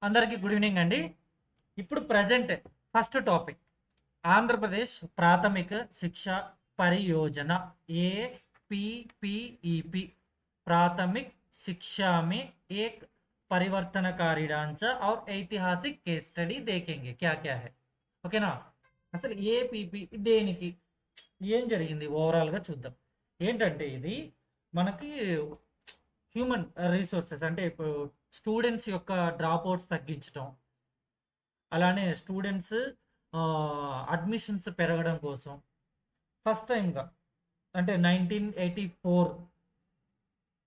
అందరికీ good evening అండి. ఇప్పుడు ప్రజెంట్ ఫస్ట్ టాపిక్ ఆంధ్రప్రదేశ్ ప్రాథమిక శిక్ష పరియోజన APPEP प्राथमिक शिक्षा में एक परिवर्तनकारी ढांचा और ऐतिहासिक केस स्टडी देखेंगे क्या क्या है. ఓకేనా? అసలు ఏపీపీ దేనికి ఏం జరిగింది ఓవరాల్గా చూద్దాం. ఏంటంటే ఇది మనకి హ్యూమన్ రిసోర్సెస్ అంటే ఇప్పుడు స్టూడెంట్స్ యొక్క డ్రాప్ అవుట్స్ తగ్గించడం, అలానే స్టూడెంట్స్ అడ్మిషన్స్ పెరగడం కోసం ఫస్ట్ టైంగా అంటే 1984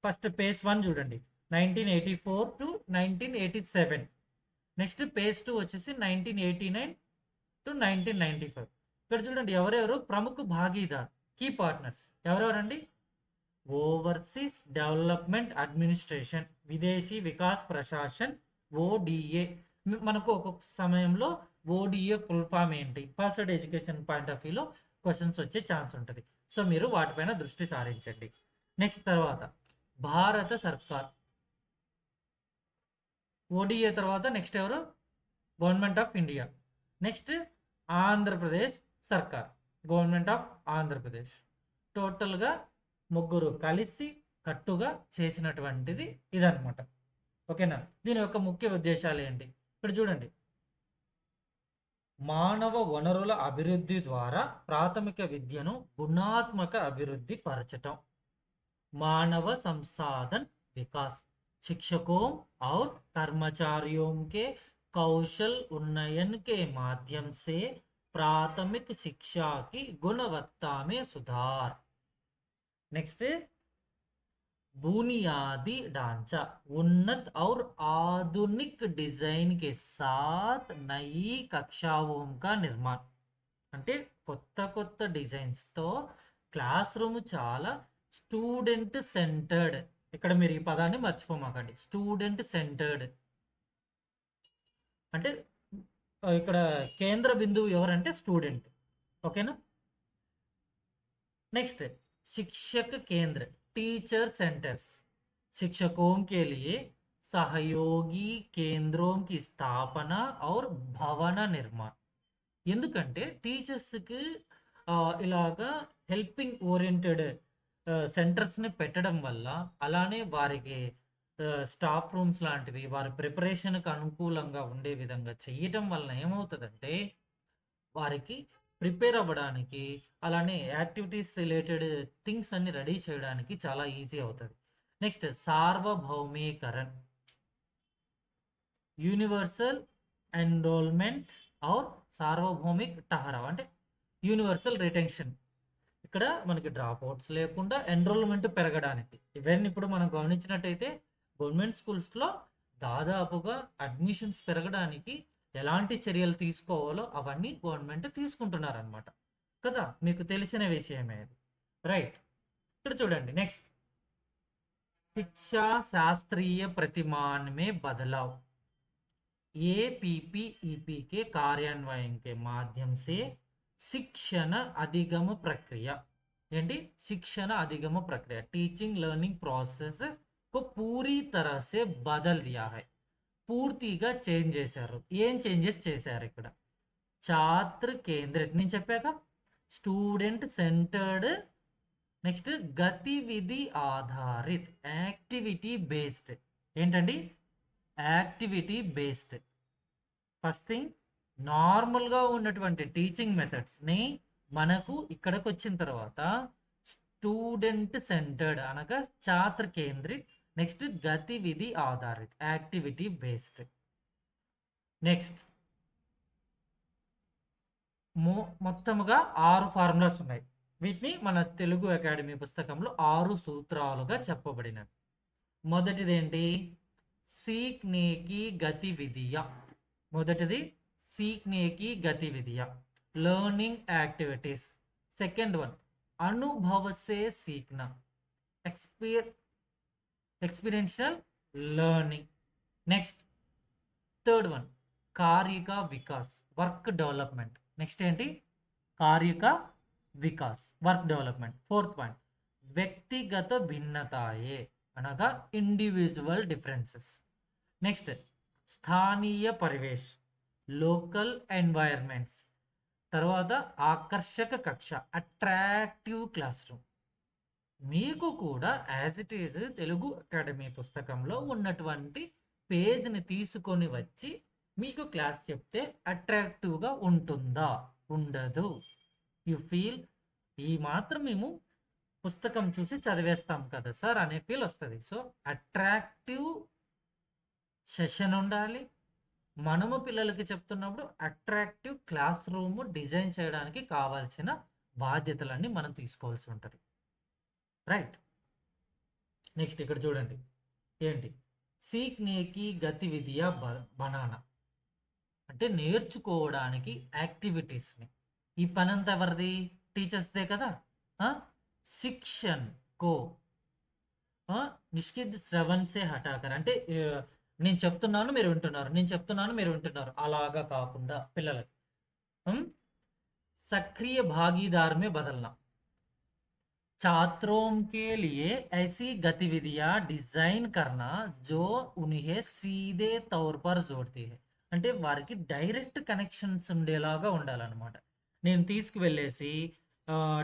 ఫస్ట్ పేజ్ 1 చూడండి, 1984 టు 1987. నెక్స్ట్ పేజ్ 2 వచ్చేసి 1989 టు 1995. ఇక్కడ చూడండి ఎవరెవరు ప్రముఖ భాగీదార్, కీ పార్ట్నర్స్ ఎవరెవరండి? ఓవర్సీస్ డెవలప్మెంట్ అడ్మినిస్ట్రేషన్, విదేశీ వికాస్ ప్రశాసన్, ఓడిఏ. మనకు ఒక్కొక్క సమయంలో ఓడిఏ ఫుల్ ఫామ్ ఏంటి, ఫస్ట్ ఎడ్యుకేషన్ పాయింట్ ఆఫ్ వ్యూలో క్వశ్చన్స్ వచ్చే ఛాన్స్ ఉంటుంది. సో మీరు వాటిపైన దృష్టి సారించండి. నెక్స్ట్ తర్వాత భారత సర్కార్, ఓడిఏ తర్వాత నెక్స్ట్ ఎవరు? Government of India. Next Andhra Pradesh సర్కార్, గవర్నమెంట్ ఆఫ్ ఆంధ్రప్రదేశ్. టోటల్గా ముగ్గురు కలిసి కట్టుగా చేసినటువంటిది ఇదనమాట. ఓకేనా? దీని యొక్క ముఖ్య ఉద్దేశాలు ఏంటి ఇక్కడ చూడండి. మానవ వనరుల అభివృద్ధి ద్వారా ప్రాథమిక విద్యను గుణాత్మక అభివృద్ధి పరచటం, मानव संसाधन विकास, शिक्षकों और कर्मचारियों के कौशल उन्नयन के माध्यम से प्राथमिक शिक्षा की गुणवत्ता में सुधार. नेक्स्ट बुनियादी ढांचा, उन्नत और आधुनिक डिजाइन के साथ नई कक्षाओं का निर्माण. అంటే కొత్త కొత్త డిజైన్స్తో క్లాస్ రూమ్ చాలా స్టూడెంట్ సెంటర్డ్. ఇక్కడ మీరు ఈ పదాన్ని మర్చిపోమాకండి, స్టూడెంట్ సెంటర్డ్. అంటే ఇక్కడ కేంద్ర బిందువు ఎవరంటే స్టూడెంట్. ఓకేనా? నెక్స్ట్ शिक्षक केंद्र, टीचर सेंटर्स, शिक्षकों के लिए सहयोगी केंद्रों की स्थापना और भवन निर्माण. ఎందుకంటే టీచర్స్కి ఇలాగా హెల్పింగ్ ఓరియంటెడ్ సెంటర్స్ని పెట్టడం వల్ల, అలానే వారికి స్టాఫ్ రూమ్స్ లాంటివి వారి ప్రిపరేషన్కి అనుకూలంగా ఉండే విధంగా చేయటం వలన ఏమవుతుందంటే వారికి ప్రిపేర్ అవ్వడానికి, అలానే యాక్టివిటీస్ రిలేటెడ్ థింగ్స్ అన్ని రెడీ చేయడానికి చాలా ఈజీ అవుతుంది. నెక్స్ట్ సార్వభౌమీకరణ, యూనివర్సల్ ఎన్రోల్మెంట్ ఆర్ సార్వభౌమిక్ టహరావ్ అంటే యూనివర్సల్ రిటెన్షన్. ఇక్కడ మనకి డ్రాప్ అవుట్స్ లేకుండా ఎన్రోల్మెంట్ పెరగడానికి. ఇవన్నీ ఇప్పుడు మనం గమనించినట్టయితే గవర్నమెంట్ స్కూల్స్లో దాదాపుగా అడ్మిషన్స్ పెరగడానికి ఎలాంటి చర్యలు తీసుకోవాలో అవన్నీ గవర్నమెంట్ తీసుకుంటున్నారనమాట కదా, మీకు తెలిసిన విషయమే అది. రైట్, ఇక్కడ చూడండి నెక్స్ట్ శిక్షా శాస్త్రీయ प्रतिमान में बदलाव, APPEP के कार्यान्वयन के माध्यम से शिक्षण अधिगम प्रक्रिया. ఏంటి शिक्षण अधिगम प्रक्रिया, टीचिंग लर्निंग प्रोसेस को पूरी तरह से बदल दिया है. పూర్తిగా చేంజ్ చేశారు. ఏం చేంజెస్ చేశారు ఇక్కడ? ఛాత్ర కేంద్రిత నేను చెప్పాక, స్టూడెంట్ సెంటర్డ్, నెక్స్ట్ గతివిధి ఆధారిత్, యాక్టివిటీ బేస్డ్. ఏంటండి? Activity based. ఫస్ట్ థింగ్, నార్మల్గా ఉన్నటువంటి టీచింగ్ మెథడ్స్ని మనకు ఇక్కడికి వచ్చిన తర్వాత స్టూడెంట్ సెంటర్డ్ అనగా ఛాత్ర కేంద్రిత్, నెక్స్ట్ గతివిధి ఆధారిత్, యాక్టివిటీ బేస్డ్. నెక్స్ట్ మొత్తముగా 6 ఫార్ములాస్ ఉన్నాయి. వీటిని మన తెలుగు అకాడమీ పుస్తకంలో 6 సూత్రాలుగా చెప్పబడినవి. మొదటిది ఏంటి? సీక్నేకి గతివిధియ. మొదటిది సీక్నేకి గతివిధియ, లర్నింగ్ యాక్టివిటీస్. సెకండ్ వన్ అనుభవ సే సీఖనా, experiential learning. Next third one कार्य का विकास, वर्क डेवलपमेंट. नेक्स्ट ఏంటి? कार्य का विकास, वर्क डेवलपमेंट. फोर्थ पॉइंट వ్యక్తిగత భిన్నతాయే అనగా ఇండివిజువల్ డిఫరెన్సెస్. నెక్స్ట్ స్థానీయ పరివేష్, లోకల్ ఎన్వైర్మెంట్స్, తర్వాత ఆకర్షక కక్ష, అట్రాక్టివ్ క్లాస్ రూమ్. మీకు కూడా as it is Telugu academy పుస్తకంలో ఉన్నటువంటి పేజ్ని తీసుకొని వచ్చి మీకు క్లాస్ చెప్తే అట్రాక్టివ్గా ఉంటుందా? ఉండదు. యు ఫీల్ ఈ మాత్రం మేము పుస్తకం చూసి చదివేస్తాం కదా సార్ అనే ఫీల్ వస్తుంది. సో అట్రాక్టివ్ సెషన్ ఉండాలి. మనము పిల్లలకి చెప్తున్నప్పుడు అట్రాక్టివ్ క్లాస్ రూమ్ డిజైన్ చేయడానికి కావాల్సిన బాధ్యతలన్నీ మనం తీసుకోవాల్సి ఉంటుంది. రైట్. నెక్స్ట్ ఇక్కడ చూడండి ఏంటి, సీక్నేకి గతివిధియా బనానా అంటే నేర్చుకోవడానికి యాక్టివిటీస్ని. ఈ పని అంతా ఎవరిది? టీచర్స్దే కదా. శిక్షణ్ కో నిష్కిద్ శ్రవణ్ సే హటాకర్ అంటే నేను చెప్తున్నాను మీరు వింటున్నారు, నేను చెప్తున్నాను మీరు వింటున్నారు అలాగా కాకుండా పిల్లలకి सक्रिय भागीदार में बदलना। छात्रों के लिए ऐसी गतिविधियां डिजाइन करना जो उन्हें सीधे तौर पर जोड़ती है అంటే వారికి డైరెక్ట్ కనెక్షన్స్ ఉండేలాగా ఉండాలన్నమాట. నేను తీసుకువెళ్ళేసి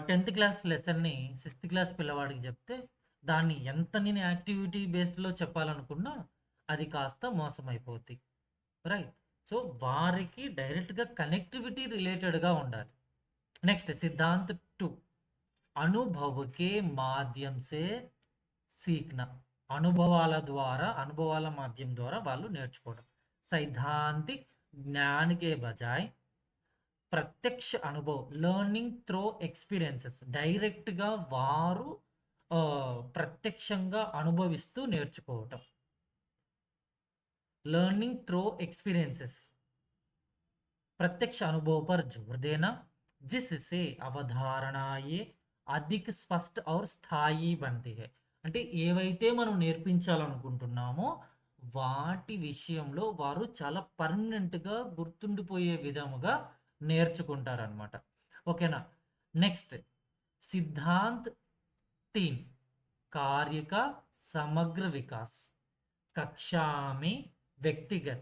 10th క్లాస్ లెసన్ని 6th క్లాస్ పిల్లవాడికి చెప్తే దాన్ని ఎంత నేను యాక్టివిటీ బేస్డ్లో చెప్పాలనుకున్నా అది కాస్త మోసం అయిపోద్ది. రైట్. సో వారికి డైరెక్ట్గా కనెక్టివిటీ రిలేటెడ్గా ఉండాలి. నెక్స్ట్ సిద్ధాంత్ 2 అనుభవ కే మాధ్యం సే సీఖనా. అనుభవాల మాధ్యం ద్వారా వాళ్ళు నేర్చుకోవడం. సైద్ధాంతిక్ జ్ఞాన్ కే బజాయ్ ప్రత్యక్ష అనుభవం, లెర్నింగ్ త్రో ఎక్స్పీరియన్సెస్, డైరెక్ట్గా వారు ప్రత్యక్షంగా అనుభవిస్తూ నేర్చుకోవటం. लर्निंग थ्रो एक्सपीरियंसेस, प्रत्यक्ष अनुभव पर जोर देना जिससे अवधारणाएं अधिक स्पष्ट और స్థాయి बनती है. అంటే ఏవైతే మనం నేర్పించాలనుకుంటున్నామో వాటి విషయంలో వారు చాలా పర్మనెంట్గా గుర్తుండిపోయే విధముగా నేర్చుకుంటారనమాట. ఓకేనా. నెక్స్ట్ సిద్ధాంత్ 3 कार्य का समग्र विकास. कक्षा में व्यक्तिगत,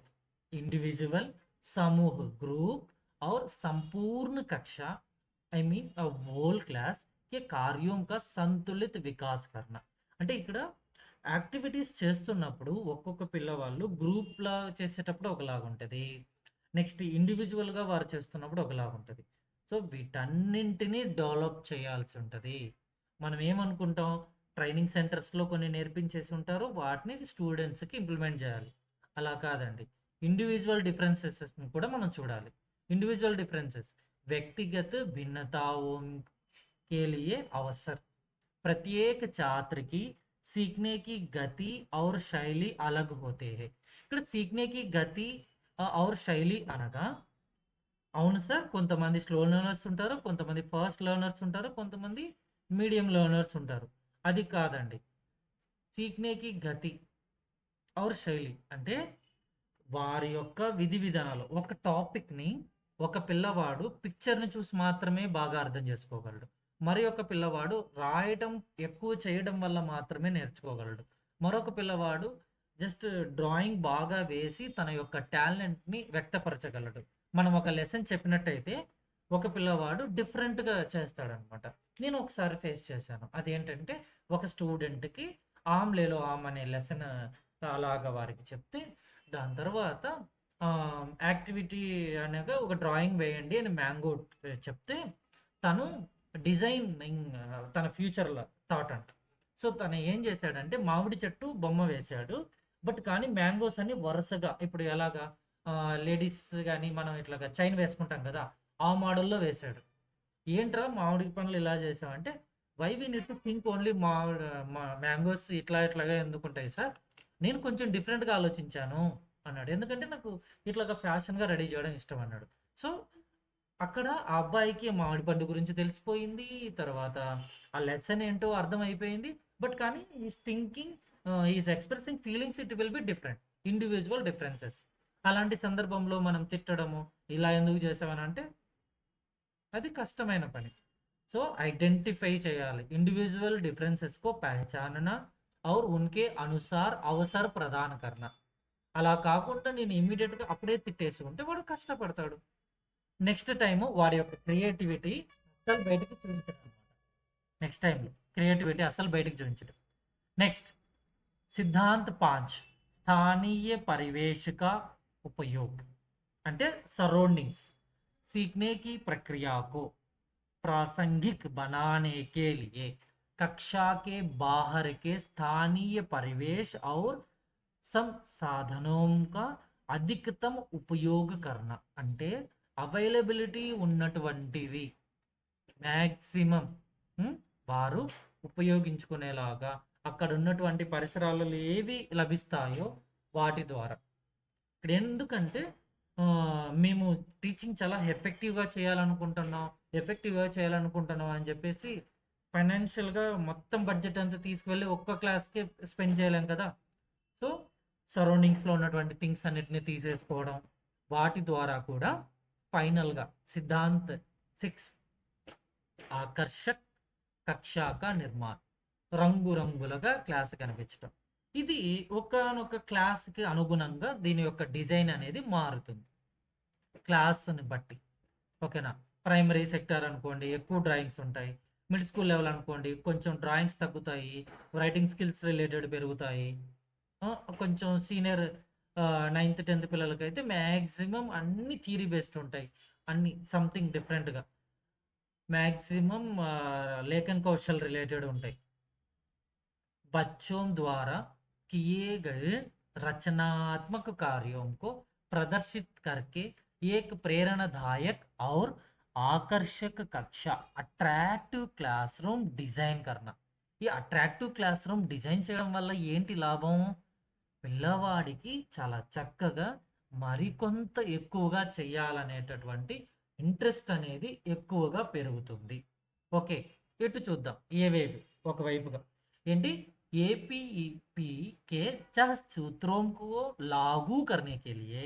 इंडिविजुअल, समूह, ग्रुप और संपूर्ण कक्षा आई मीन होल क्लास के कार्यों का संतुलित विकास करना. అంటే ఇక్కడ యాక్టివిటీస్ చేస్తున్నప్పుడు ఒక్కొక్క పిల్లవాళ్ళు గ్రూప్లా చేసేటప్పుడు ఒకలాగా ఉంటుంది, నెక్స్ట్ ఇండివిజువల్గా వారు చేస్తున్నప్పుడు ఒకలాగా ఉంటుంది. సో వీటన్నింటినీ డెవలప్ చేయాల్సి ఉంటుంది. మనం ఏమనుకుంటాం, ట్రైనింగ్ సెంటర్స్లో కొన్ని నేర్పించేసి ఉంటారు, వాటిని స్టూడెంట్స్కి ఇంప్లిమెంట్ చేయాలి. అలా కాదండి. ఇండివిజువల్ డిఫరెన్సెస్ని కూడా మనం చూడాలి. इंडिविजुअल डिफरेंसेस व्यक्तिगत भिन्नताओं के लिए अवसर. प्रत्येक छात्र की सीखने की गति और शैली अलग होते हैं. ఇక్కడ सीखने की गति और शैली అనగా అవును సార్, కొంతమంది స్లో లెర్నర్స్ ఉంటారు, కొంతమంది ఫాస్ట్ లెర్నర్స్ ఉంటారు, కొంతమంది మీడియం లెర్నర్స్ ఉంటారు. అది కాదండి. సీక్నేకి గతి ఔర్ శైలి అంటే వారి యొక్క విధి విధానాలు. ఒక టాపిక్ని ఒక పిల్లవాడు పిక్చర్ని చూసి మాత్రమే బాగా అర్థం చేసుకోగలడు, మరి ఒక పిల్లవాడు రాయటం ఎక్కువ చేయడం వల్ల మాత్రమే నేర్చుకోగలడు, మరొక పిల్లవాడు జస్ట్ డ్రాయింగ్ బాగా వేసి తన యొక్క టాలెంట్ని వ్యక్తపరచగలడు. మనం ఒక లెసన్ చెప్పినట్టయితే ఒక పిల్లవాడు డిఫరెంట్గా చేస్తాడనమాట. నేను ఒకసారి ఫేస్ చేశాను. అదేంటంటే ఒక స్టూడెంట్కి ఆమ్లేలో ఆమ్ అనే లెసన్ అలాగా వారికి చెప్తే దాని తర్వాత యాక్టివిటీ అనగా ఒక డ్రాయింగ్ వేయండి అని మ్యాంగో చెప్తే తను డిజైనింగ్ తన ఫ్యూచర్లో థాట్ అంట. సో తను ఏం చేశాడంటే మామిడి చెట్టు బొమ్మ వేశాడు, బట్ కానీ మ్యాంగోస్ అని వరుసగా ఇప్పుడు ఎలాగా లేడీస్ కానీ మనం ఇట్లాగా చైన్ వేసుకుంటాం కదా ఆ మోడల్లో వేశాడు. ఏంట్రా మామిడి పనులు ఇలా చేసామంటే why we need to think only mangoes ఇట్లాగా ఎందుకుంటాయి సార్, నేను కొంచెం డిఫరెంట్గా ఆలోచించాను అన్నాడు. ఎందుకంటే నాకు ఇట్లాగా ఫ్యాషన్గా రెడీ చేయడం ఇష్టం అన్నాడు. సో అక్కడ ఆ అబ్బాయికి మామిడి పండు గురించి తెలిసిపోయింది, తర్వాత ఆ లెసన్ ఏంటో అర్థం అయిపోయింది, బట్ కానీ is thinking is expressing feelings it will be different, individual differences. అలాంటి సందర్భంలో మనం తిట్టడము ఇలా ఎందుకు చేసామని అంటే అది కష్టమైన పని. సో ఐడెంటిఫై చేయాలి, इंडिविजुअल डिफरेंसेस को पहचानना और उनके अनुसार अवसर प्रदान करना. అలా కాకుండా నేను ఇమ్మీడియట్‌గా అప్పుడే తిట్టేసి ఉంటే వాడు కష్టపడతాడు. నెక్స్ట్ టైము వాడి యొక్క క్రియేటివిటీ అస్సలు బయటకి చూపించడనమాట. నెక్స్ట్ టైంలో క్రియేటివిటీ అస్సలు బయటకి చూపించడు. నెక్స్ట్ सिद्धांत 5 स्थानीय परिवेश का उपयोग అంటే सराउंडिंग्स सीखने की प्रक्रिया को प्रासंगिक बनाने के लिए कक्षा के बाहर के स्थानीय परिवेश और संसाधनों का అధికతం ఉపయోగ కర్ణ అంటే అవైలబిలిటీ ఉన్నటువంటివి మ్యాక్సిమం వారు ఉపయోగించుకునేలాగా అక్కడ ఉన్నటువంటి పరిసరాలలో ఏవి లభిస్తాయో వాటి ద్వారా ఇక్కడ ఎందుకంటే మేము టీచింగ్ చాలా ఎఫెక్టివ్గా చేయాలనుకుంటున్నాం అని చెప్పేసి ఫైనాన్షియల్గా మొత్తం బడ్జెట్ అంతా తీసుకువెళ్ళి ఒక్క క్లాస్కే స్పెండ్ చేయలేం కదా. సో సరౌండింగ్స్లో ఉన్నటువంటి థింగ్స్ అన్నిటిని తీసేసుకోవడం వాటి ద్వారా కూడా ఫైనల్గా సిద్ధాంత్ 6 ఆకర్షక్ కక్షాక నిర్మాణం రంగురంగులుగా క్లాస్ కనిపించడం. ఇది ఒకానొక క్లాస్కి అనుగుణంగా దీని యొక్క డిజైన్ అనేది మారుతుంది క్లాస్ని బట్టి. ఓకేనా, ప్రైమరీ సెక్టార్ అనుకోండి ఎక్కువ డ్రాయింగ్స్ ఉంటాయి, మిడిల్ స్కూల్ లెవెల్ అనుకోండి కొంచెం డ్రాయింగ్స్ తగ్గుతాయి, రైటింగ్ స్కిల్స్ రిలేటెడ్ పెరుగుతాయి. కొంచెం సీనియర్ 9th 10th పిల్లలకైతే మ్యాక్సిమం అన్ని థియరీ బేస్డ్ ఉంటాయి, అన్ని సంథింగ్ డిఫరెంట్గా मैक्सिमम लेखन कौशल रिलेटेड ఉంటాయి. बच्चों द्वारा किए गए रचनात्मक कार्यों को प्रदर्शित करके एक प्रेरणादायक और आकर्षक कक्षा अट्रैक्टिव क्लासरूम डिजाइन करना. ఈ అట్రాక్టివ్ క్లాస్ రూమ్ డిజైన్ చేయడం వల్ల ఏంటి లాభం? పిల్లవాడికి చాలా చక్కగా మరికొంత ఎక్కువగా చేయాలనేటటువంటి ఇంట్రెస్ట్ అనేది ఎక్కువగా పెరుగుతుంది. ఓకే, ఇటు చూద్దాం ఏవేవి. ఒకవైపుగా ఏంటి एपीईपी के 4 सूत्रों को लागू करने के लिए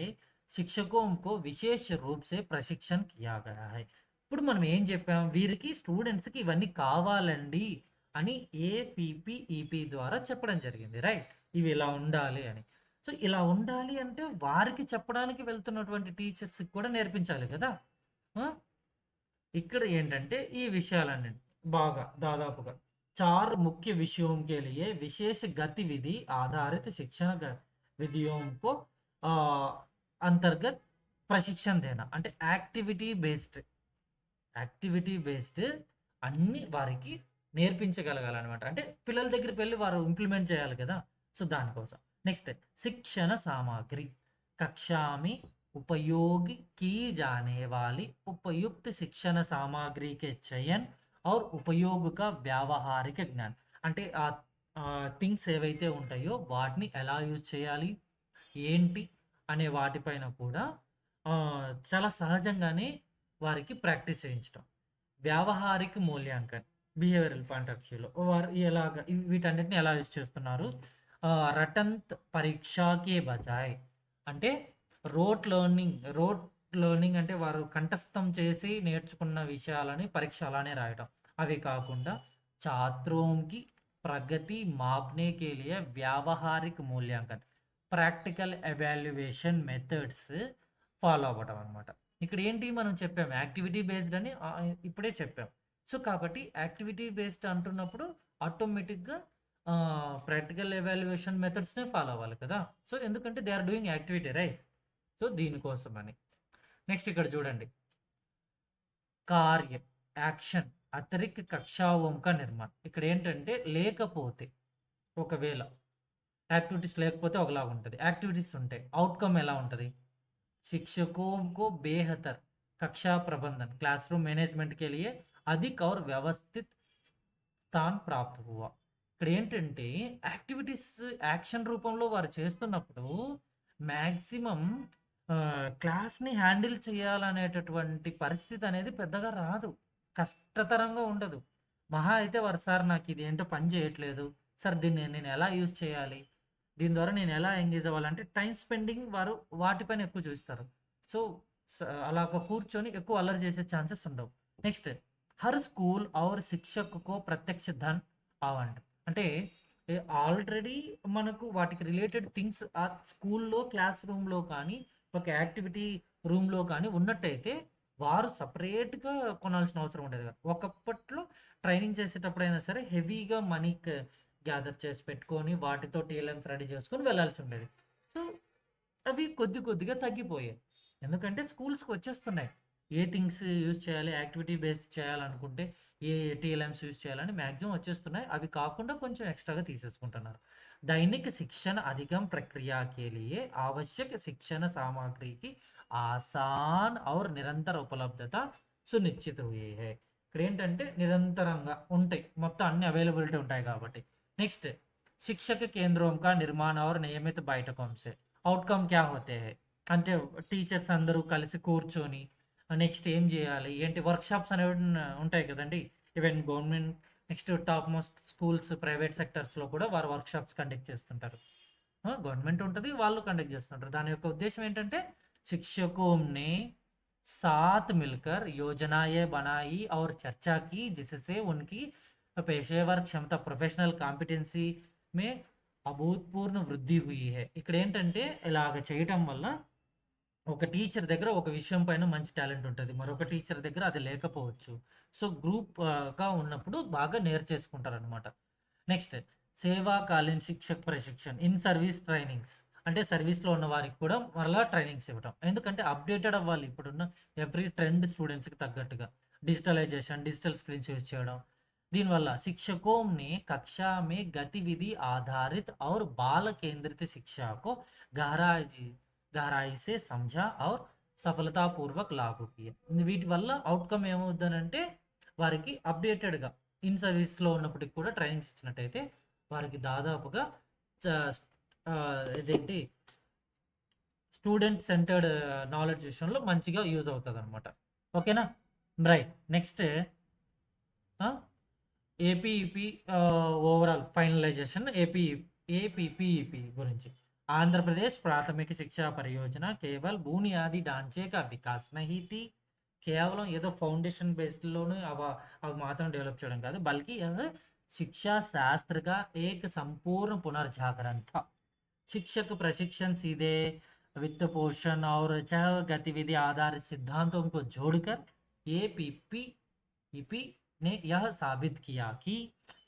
शिक्षकों को विशेष रूप से प्रशिक्षण किया गया है. ఇప్పుడు మనం ఏం చెప్పాం, వీరికి స్టూడెంట్స్కి ఇవన్నీ కావాలండి అని ఏపీపీఈపీ ద్వారా చెప్పడం జరిగింది, రైట్? ఇవి ఇలా ఉండాలి అని. సో ఇలా ఉండాలి అంటే వారికి చెప్పడానికి వెళ్తున్నటువంటి టీచర్స్కి కూడా నేర్పించాలి కదా. ఇక్కడ ఏంటంటే ఈ విషయాలన్నీ బాగా దాదాపుగా 4 मुख्य विषयों के लिए विशेष गतिविधि आधारित शिक्षण विधियों को अंतर्गत प्रशिक्षण देना అంటే యాక్టివిటీ బేస్డ్ అన్ని వారికి నేర్పించగలగాలన్నమాట. అంటే పిల్లల దగ్గరికి వెళ్ళి వారు ఇంప్లిమెంట్ చేయాలి కదా. సో దానికోసం నెక్స్ట్ శిక్షణ సామాగ్రి कक्षा में उपयोग की जाने वाली उपयुक्त शिक्षण सामग्री के चयन और उपयोग का व्यावहारिक ज्ञान అంటే ఆ థింగ్స్ ఏవైతే ఉంటాయో వాటిని ఎలా యూజ్ చేయాలి ఏంటి అనే వాటిపైన కూడా చాలా సహజంగానే వారికి ప్రాక్టీస్ చేయించడం. వ్యావహారిక మూల్యాంకన్ బిహేవియరల్ పాయింట్ ఆఫ్ వ్యూలో వారు ఎలాగ వీటన్నిటిని ఎలా యూజ్ చేస్తున్నారు. రటంత్ పరీక్షకే బజాయ్ అంటే రోట్ లెర్నింగ్ అంటే వారు కంఠస్థం చేసి నేర్చుకున్న విషయాలని పరీక్ష అలానే రాయడం. అవి కాకుండా ఛాత్రోంకి ప్రగతి మాప్నే కే లియే వ్యావహారిక మూల్యాంకన్ ప్రాక్టికల్ ఎవాల్యుయేషన్ మెథడ్స్ ఫాలో అవ్వడం అనమాట. ఇక్కడ ఏంటి మనం చెప్పాం యాక్టివిటీ బేస్డ్ అని ఇప్పుడే చెప్పాం. సో కాబట్టి యాక్టివిటీ బేస్డ్ అంటున్నప్పుడు ఆటోమేటిక్గా ప్రాక్టికల్ ఎవాల్యుయేషన్ మెథడ్స్నే ఫాలో అవ్వాలి కదా. సో ఎందుకంటే they are doing activity, right? So దీనికోసం అని. నెక్స్ట్ ఇక్కడ చూడండి కార్య యాక్షన్ అతిరిక్త కక్షావంక నిర్మాణం. ఇక్కడ ఏంటంటే లేకపోతే ఒకవేళ యాక్టివిటీస్ లేకపోతే ఒకలాగా ఉంటుంది, యాక్టివిటీస్ ఉంటాయి అవుట్కమ్ ఎలా ఉంటుంది. शिक्षकों बेहतर कक्षा प्रबंधन क्लासरूम मैनेजमेंट के लिए अधिक और व्यवस्थित స్థాన్ ప్రాప్త హువా. ఇక్కడ ఏంటంటే యాక్టివిటీస్ యాక్షన్ రూపంలో వారు చేస్తున్నప్పుడు మ్యాక్సిమం క్లాస్ని హ్యాండిల్ చేయాలనేటటువంటి పరిస్థితి అనేది పెద్దగా రాదు, కష్టతరంగా ఉండదు. మహా అయితే వారు సార్ నాకు ఇది ఏంటో పని చేయట్లేదు సార్, దీన్ని నేను ఎలా యూజ్ చేయాలి, దీని ద్వారా నేను ఎలా ఎంగేజ్ అవ్వాలంటే టైం స్పెండింగ్ వారు వాటిపైన ఎక్కువ చూస్తారు. సో అలాగ కూర్చొని ఎక్కువ అల్లరి చేసే ఛాన్సెస్ ఉండవు. నెక్స్ట్ హర్ స్కూల్ और शिक्षक को प्रत्यक्ष धन आवंट అంటే ఆల్రెడీ మనకు వాటికి రిలేటెడ్ థింగ్స్ ఆ స్కూల్లో క్లాస్ రూమ్‌లో కానీ, ఒక యాక్టివిటీ రూమ్‌లో కానీ ఉన్నట్టయితే, వారు సెపరేట్‌గా కొనాల్సిన అవసరం ఉండేది కాదు. ఒకప్పట్లో ట్రైనింగ్ చేసేటప్పుడైనా సరే హెవీగా మనీ గ్యాదర్ చేసి పెట్టుకొని, వాటితో టీఎల్ఎమ్స్ రెడీ చేసుకొని వెళ్ళాల్సి ఉండేది. సో, అవి కొద్ది కొద్దిగా తగ్గిపోయాయి. ఎందుకంటే స్కూల్స్‌కి వచ్చేస్తున్నాయి. ఏ థింగ్స్ యూజ్ చేయాలి, యాక్టివిటీ బేస్డ్ చేయాలనుకుంటే ఏ टीएलएम्स యూజ్ చేయాలని మాక్సిమం వచ్చేస్తున్నాయి. అవి కాకుండా కొంచెం ఎక్స్‌ట్రాగా తీసేసుకుంటున్నారు. दैनिक शिक्षण अधिगम प्रक्रिया के लिए आवश्यक शिक्षण सामग्री की आसान और నిరంతర ఉపలబ్ధత సునిశ్చిత हुई है. ఇక్కడేంటంటే నిరంతరంగా ఉంటాయి. మొత్తం అన్ని అవైలబిలిటీ ఉంటాయి కాబట్టి. నెక్స్ట్ शिक्षक केंद्रों का निर्माण और नियमित बैठकों से అవుట్‌కమ్ क्या होते हैं? అంటే టీచర్స్ అందరూ కలిసి కూర్చొని నెక్స్ట్ ఏం చేయాలి? ఏంటి వర్క్‌షాప్స్ అనేవి ఉంటాయి కదండీ! Even government next top most schools, private సెక్టార్స్‌లో కూడా వారు వర్క్‌షాప్స్ కండక్ట్ చేస్తుంటారు. గవర్నమెంట్ ఉంటది. వాళ్ళు కండక్ట్ చేస్తుంటారు. దాని యొక్క ఉద్దేశ్యం ఏంటంటే शिक्षकों ने साथ मिलकर योजनाएँ बनाई और चर्चा की जिससे उनकी पेशेवर क्षमता प्रोफेशनल కాంపిటెన్సీ में అభూతపూర్వ వృద్ధి हुई है. ఇక్కడేంటంటే ఇలాగ చేయటం వల్ల ఒక టీచర్ దగ్గర ఒక విషయం పైన మంచి టాలెంట్ ఉంటది. మరొక టీచర్ దగ్గర అది లేకపోవచ్చు. సో, గా ఉన్నప్పుడు బాగా నేర్చేసుకుంటారనమాట. నెక్స్ట్ సేవాకాలీన్ శిక్షక్ ప్రశిక్షణ్, ఇన్ సర్వీస్ ట్రైనింగ్స్. అంటే సర్వీస్‌లో ఉన్న వారికి కూడా మరలా ట్రైనింగ్స్ ఇవ్వటం. ఎందుకంటే అప్‌డేటెడ్ అవ్వాలి. ఇప్పుడున్న ఎవ్రీ ట్రెండ్ స్టూడెంట్స్‌కి తగ్గట్టుగా. డిజిటలైజేషన్, డిజిటల్ స్క్రీన్స్ యూజ్ చేయడం. దీనివల్ల शिक्षकों ने कक्षा में गतिविधि आधारित और बाल केंद्रित शिक्षा को गहराई गहराई से समझा और సఫలతాపూర్వక్ లాగు కియా. వీటి వల్ల అవుట్‌కమ్ ఏమవుద్దనంటే వారికి అప్‌డేటెడ్‌గా ఇన్ సర్వీస్‌లో ఉన్నప్పటికి కూడా ట్రైనింగ్స్ ఇచ్చినట్టయితే వారికి దాదాపుగా చ ఇదేంటి స్టూడెంట్ సెంటర్డ్ నాలెడ్జ్ విషయంలో మంచిగా యూజ్ అవుతదనమాట. ఓకేనా? రైట్. నెక్స్ట్ ఆహ్, ఏపీఈపీ ఓవరాల్ ఫైనలైజేషన్ ఏపీపీఈపీ గురించి. ఆంధ్రప్రదేశ్ ప్రాథమిక శిక్షా పరియోజన కేవల్ బునియాदी ढांचे का विकास नहीं थी. కేవలం ఏదో ఫౌండేషన్ బేస్డ్‌లోనే అవి మాత్రం డెవలప్ చేయడం కాదు. బల్కి यह शिक्षा शास्त्र का एक संपूर्ण पुनर्जागरण था. शिक्षक प्रशिक्षण सीधे वित्त पोषण और सह गतिविधि आधारित सिद्धांतों को जोड़कर एपीपीईपी ने यह साबित किया कि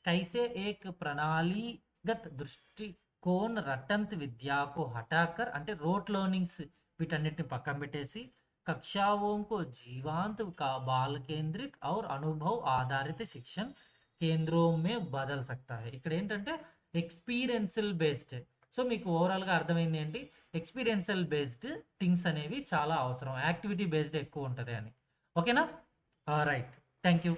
कैसे एक प्रणालीगत दृष्टिकोण रटंत विद्या को हटाकर అంటే रोट लर्निंग्स వీటన్నిటిని పక్కన పెట్టేసి कक्षाओं को जीवांत का बाल केंद्रित और अनुभव आधारित शिक्षण కేంద్రం మే బదల్ సక్తా హై. ఇక్కడ ఏంటంటే ఎక్స్‌పీరియన్షియల్ బేస్డ్. సో, మీకు ఓవరాల్‌గా అర్థమైంది ఏంటి? ఎక్స్‌పీరియన్షియల్ బేస్డ్ థింగ్స్ అనేవి చాలా అవసరం. యాక్టివిటీ బేస్డ్ ఎక్కువ ఉంటది అని. ఓకేనా? రైట్. Thank you.